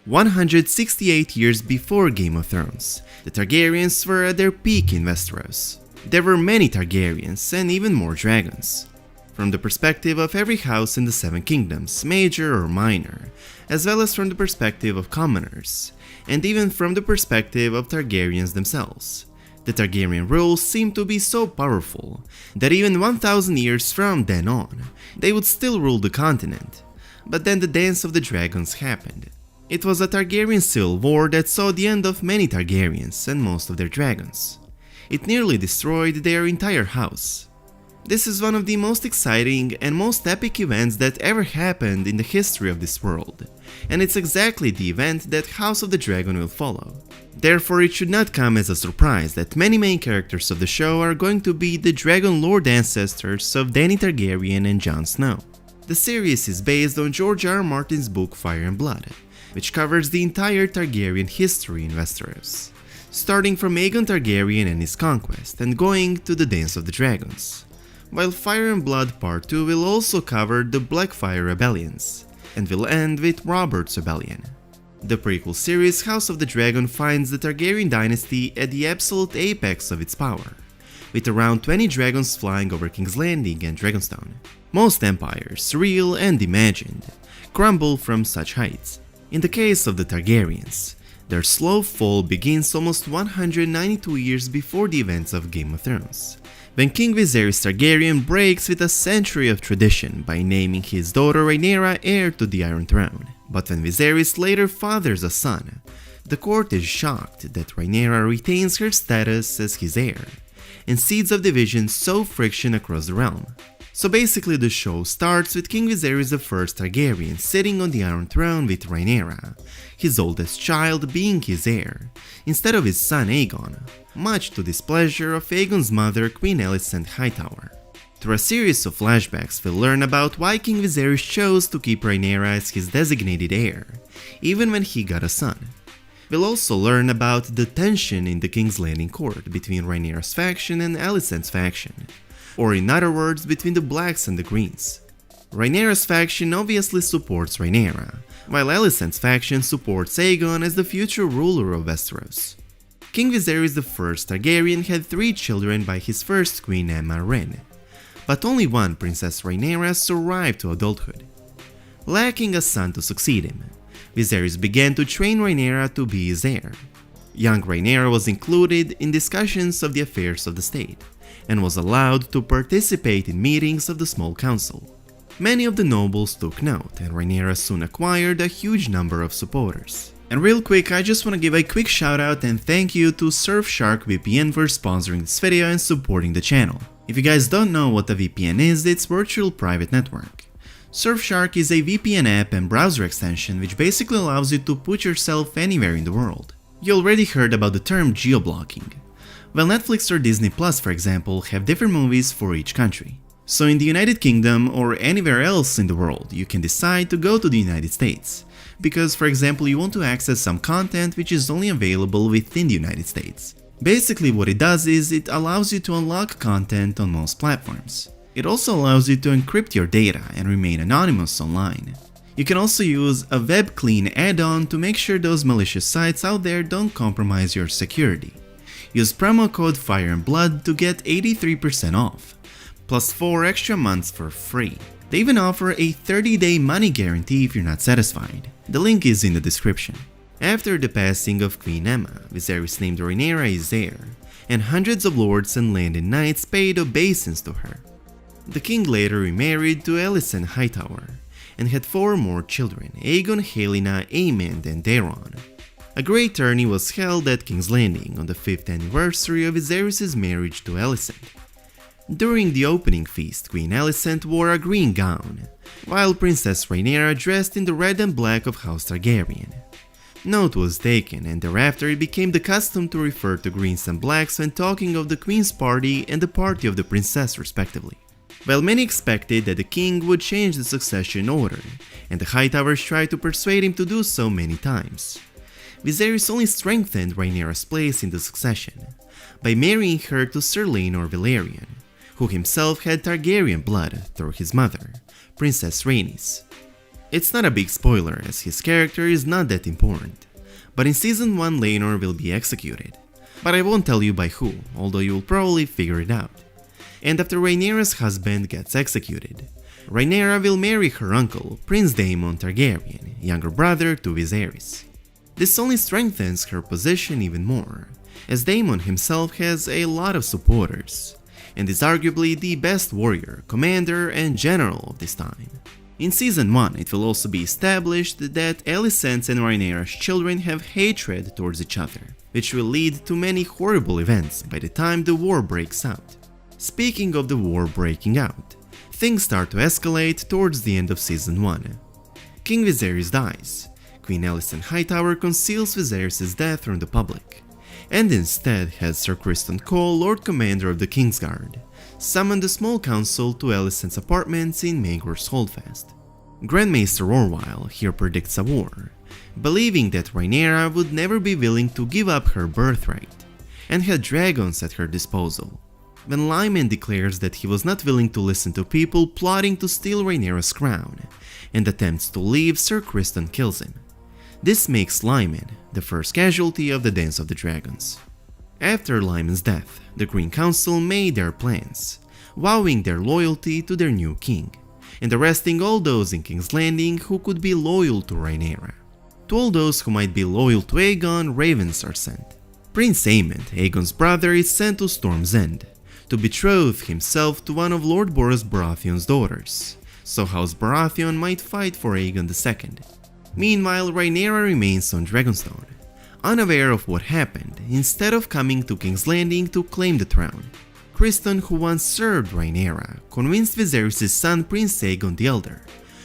168 years before Game of Thrones, the Targaryens were at their peak in Westeros. There were many Targaryens and even more dragons. From the perspective of every house in the Seven Kingdoms, major or minor, as well as from the perspective of commoners, and even from the perspective of Targaryens themselves. The Targaryen rule seemed to be so powerful that even 1000 years from then on, they would still rule the continent. But then the Dance of the Dragons happened. It was a Targaryen civil war that saw the end of many Targaryens and most of their dragons. It nearly destroyed their entire house. This is one of the most exciting and most epic events that ever happened in the history of this world, and it's exactly the event that House of the Dragon will follow. Therefore, it should not come as a surprise that many main characters of the show are going to be the Dragon Lord ancestors of Dany Targaryen and Jon Snow. The series is based on George R.R. Martin's book Fire and Blood, which covers the entire Targaryen history in Westeros, starting from Aegon Targaryen and his conquest and going to the Dance of the Dragons. While Fire and Blood Part 2 will also cover the Blackfyre Rebellions, and will end with Robert's Rebellion. The prequel series House of the Dragon finds the Targaryen dynasty at the absolute apex of its power, with around 20 dragons flying over King's Landing and Dragonstone. Most empires, real and imagined, crumble from such heights. In the case of the Targaryens, their slow fall begins almost 192 years before the events of Game of Thrones, when King Viserys Targaryen breaks with a century of tradition by naming his daughter Rhaenyra heir to the Iron Throne. But when Viserys later fathers a son, the court is shocked that Rhaenyra retains her status as his heir, and seeds of division sow friction across the realm. So basically the show starts with King Viserys I Targaryen sitting on the Iron Throne with Rhaenyra, his oldest child being his heir, instead of his son Aegon, much to displeasure of Aegon's mother Queen Alicent Hightower. Through a series of flashbacks we'll learn about why King Viserys chose to keep Rhaenyra as his designated heir, even when he got a son. We'll also learn about the tension in the King's Landing court between Rhaenyra's faction and Alicent's faction, or in other words, between the Blacks and the Greens. Rhaenyra's faction obviously supports Rhaenyra, while Alicent's faction supports Aegon as the future ruler of Westeros. King Viserys I Targaryen had 3 children by his first queen Aemma Rhaene, but only one, Princess Rhaenyra, survived to adulthood. Lacking a son to succeed him, Viserys began to train Rhaenyra to be his heir. Young Rhaenyra was included in discussions of the affairs of the state, and was allowed to participate in meetings of the small council. Many of the nobles took note, and Rhaenyra soon acquired a huge number of supporters. And real quick, I just want to give a quick shout out and thank you to Surfshark VPN for sponsoring this video and supporting the channel. If you guys don't know what a VPN is, it's Virtual Private Network. Surfshark is a VPN app and browser extension which basically allows you to put yourself anywhere in the world. You already heard about the term geo-blocking. Well, Netflix or Disney Plus, for example, have different movies for each country. So in the United Kingdom or anywhere else in the world, you can decide to go to the United States, because for example you want to access some content which is only available within the United States. Basically what it does is it allows you to unlock content on most platforms. It also allows you to encrypt your data and remain anonymous online. You can also use a web clean add-on to make sure those malicious sites out there don't compromise your security. Use promo code Fire and Blood to get 83% off, plus 4 extra months for free. They even offer a 30-day money guarantee if you're not satisfied. The link is in the description. After the passing of Queen Aemma, Viserys named Rhaenyra his heir, and hundreds of lords and landed knights paid obeisance to her. The king later remarried to Alicent Hightower, and had 4 more children, Aegon, Helaena, Aemond, and Daeron. A great tourney was held at King's Landing on the 5th anniversary of Viserys' marriage to Alicent. During the opening feast, Queen Alicent wore a green gown, while Princess Rhaenyra dressed in the red and black of House Targaryen. Note was taken, and thereafter it became the custom to refer to greens and blacks when talking of the Queen's party and the party of the princess respectively. While many expected that the king would change the succession order, and the Hightowers tried to persuade him to do so many times, Viserys only strengthened Rhaenyra's place in the succession by marrying her to Sir Laenor Velaryon, who himself had Targaryen blood through his mother, Princess Rhaenys. It's not a big spoiler as his character is not that important, but in Season 1 Laenor will be executed. But I won't tell you by who, although you'll probably figure it out. And after Rhaenyra's husband gets executed, Rhaenyra will marry her uncle, Prince Daemon Targaryen, younger brother to Viserys. This only strengthens her position even more, as Daemon himself has a lot of supporters, and is arguably the best warrior, commander, and general of this time. In Season 1, it will also be established that Alicent's and Rhaenyra's children have hatred towards each other, which will lead to many horrible events by the time the war breaks out. Speaking of the war breaking out, things start to escalate towards the end of Season 1. King Viserys dies, Queen Alicent Hightower conceals Viserys' death from the public, and instead has Sir Criston Cole, Lord Commander of the Kingsguard, summon the small council to Alicent's apartments in Maegor's Holdfast. Grand Maester Orwyle here predicts a war, believing that Rhaenyra would never be willing to give up her birthright, and had dragons at her disposal. When Lyman declares that he was not willing to listen to people plotting to steal Rhaenyra's crown, and attempts to leave, Sir Criston kills him. This makes Lyman the first casualty of the Dance of the Dragons. After Lyman's death, the Green Council made their plans, vowing their loyalty to their new king, and arresting all those in King's Landing who could be loyal to Rhaenyra. To all those who might be loyal to Aegon, ravens are sent. Prince Aemond, Aegon's brother, is sent to Storm's End, to betroth himself to one of Lord Boros Baratheon's daughters, so House Baratheon might fight for Aegon II. Meanwhile, Rhaenyra remains on Dragonstone, unaware of what happened, instead of coming to King's Landing to claim the throne. Criston, who once served Rhaenyra, convinced Viserys' son Prince Aegon the Elder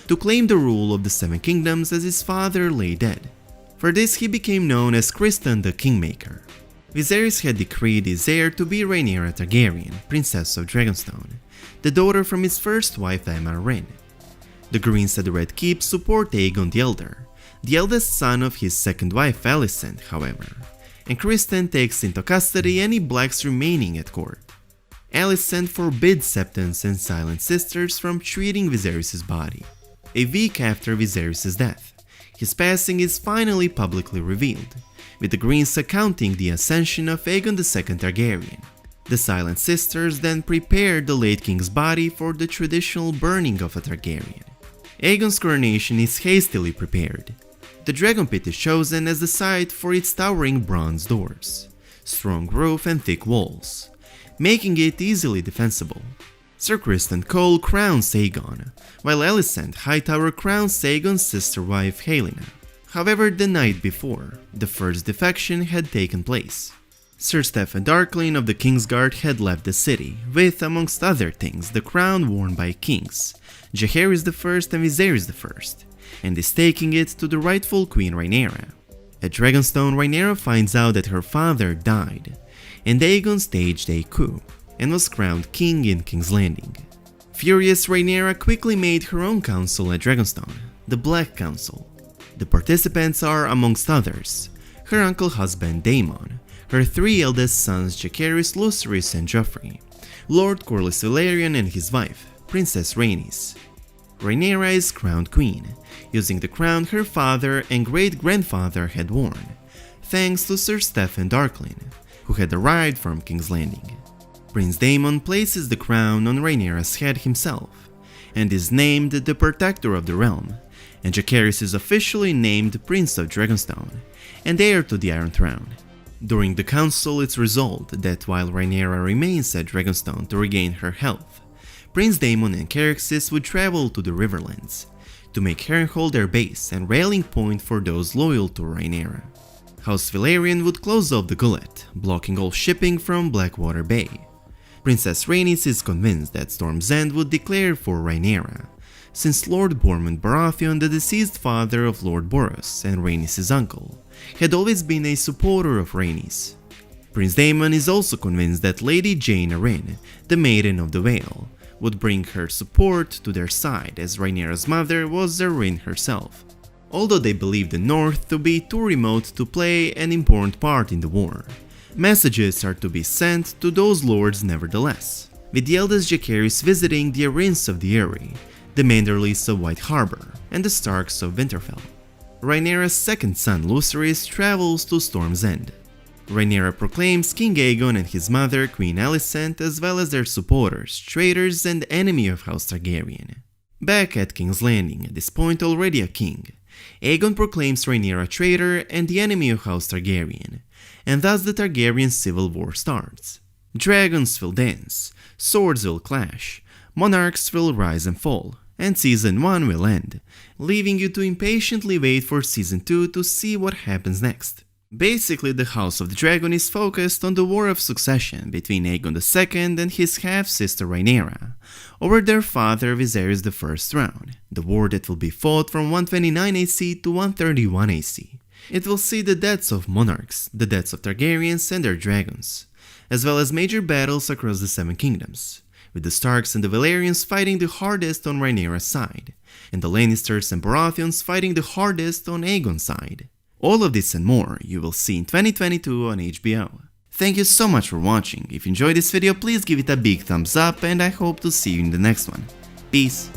to claim the rule of the Seven Kingdoms as his father lay dead. For this he became known as Criston the Kingmaker. Viserys had decreed his heir to be Rhaenyra Targaryen, Princess of Dragonstone, the daughter from his first wife Aemma Rhaen. The Greens at the Red Keep support Aegon the Elder, the eldest son of his second wife Alicent, however, and Criston takes into custody any blacks remaining at court. Alicent forbids Septons and Silent Sisters from treating Viserys' body. A week after Viserys' death, his passing is finally publicly revealed, with the Greens accounting the ascension of Aegon II Targaryen. The Silent Sisters then prepared the late king's body for the traditional burning of a Targaryen. Aegon's coronation is hastily prepared. The Dragon Pit is chosen as the site for its towering bronze doors, strong roof and thick walls, making it easily defensible. Sir Criston Cole crowns Aegon, while Alicent Hightower crowns Aegon's sister wife Helaena. However, the night before, the first defection had taken place. Sir Steffon Darklyn of the Kingsguard had left the city, with, amongst other things, the crown worn by kings, Jaehaerys I and Viserys I, and is taking it to the rightful Queen Rhaenyra. At Dragonstone, Rhaenyra finds out that her father died, and Aegon staged a coup, and was crowned king in King's Landing. Furious, Rhaenyra quickly made her own council at Dragonstone, the Black Council. The participants are, amongst others, her uncle husband Daemon, her three eldest sons Jaehaerys, Lucerys, and Joffrey, Lord Corlys Velaryon and his wife, Princess Rhaenys. Rhaenyra is crowned queen, using the crown her father and great-grandfather had worn, thanks to Sir Steffon Darklyn, who had arrived from King's Landing. Prince Daemon places the crown on Rhaenyra's head himself, and is named the Protector of the Realm, and Jaehaerys is officially named Prince of Dragonstone, and heir to the Iron Throne. During the council, it's resolved that while Rhaenyra remains at Dragonstone to regain her health, Prince Daemon and Xerxes would travel to the Riverlands, to make Harrenhal their base and rallying point for those loyal to Rhaenyra. House Velaryon would close off the Gullet, blocking all shipping from Blackwater Bay. Princess Rhaenys is convinced that Storm's End would declare for Rhaenyra, since Lord Bormund Baratheon, the deceased father of Lord Boros and Rhaenys' uncle, had always been a supporter of Rhaenys. Prince Daemon is also convinced that Lady Jane Arryn, the Maiden of the Vale, would bring her support to their side, as Rhaenyra's mother was Arryn herself. Although they believe the North to be too remote to play an important part in the war, messages are to be sent to those lords nevertheless, with the eldest Jaehaerys visiting the Arryns of the Eyrie, the Manderleys of White Harbor, and the Starks of Winterfell. Rhaenyra's second son Lucerys travels to Storm's End. Rhaenyra proclaims King Aegon and his mother Queen Alicent, as well as their supporters, traitors, and enemy of House Targaryen. Back at King's Landing, at this point already a king, Aegon proclaims Rhaenyra a traitor and the enemy of House Targaryen, and thus the Targaryen civil war starts. Dragons will dance, swords will clash, monarchs will rise and fall, and Season 1 will end, leaving you to impatiently wait for Season 2 to see what happens next. Basically, the House of the Dragon is focused on the War of Succession between Aegon II and his half-sister Rhaenyra, over their father Viserys I's throne, the war that will be fought from 129 AC to 131 AC. It will see the deaths of monarchs, the deaths of Targaryens and their dragons, as well as major battles across the Seven Kingdoms, with the Starks and the Valyrians fighting the hardest on Rhaenyra's side, and the Lannisters and Baratheons fighting the hardest on Aegon's side. All of this and more you will see in 2022 on HBO. Thank you so much for watching. If you enjoyed this video, please give it a big thumbs up, and I hope to see you in the next one. Peace.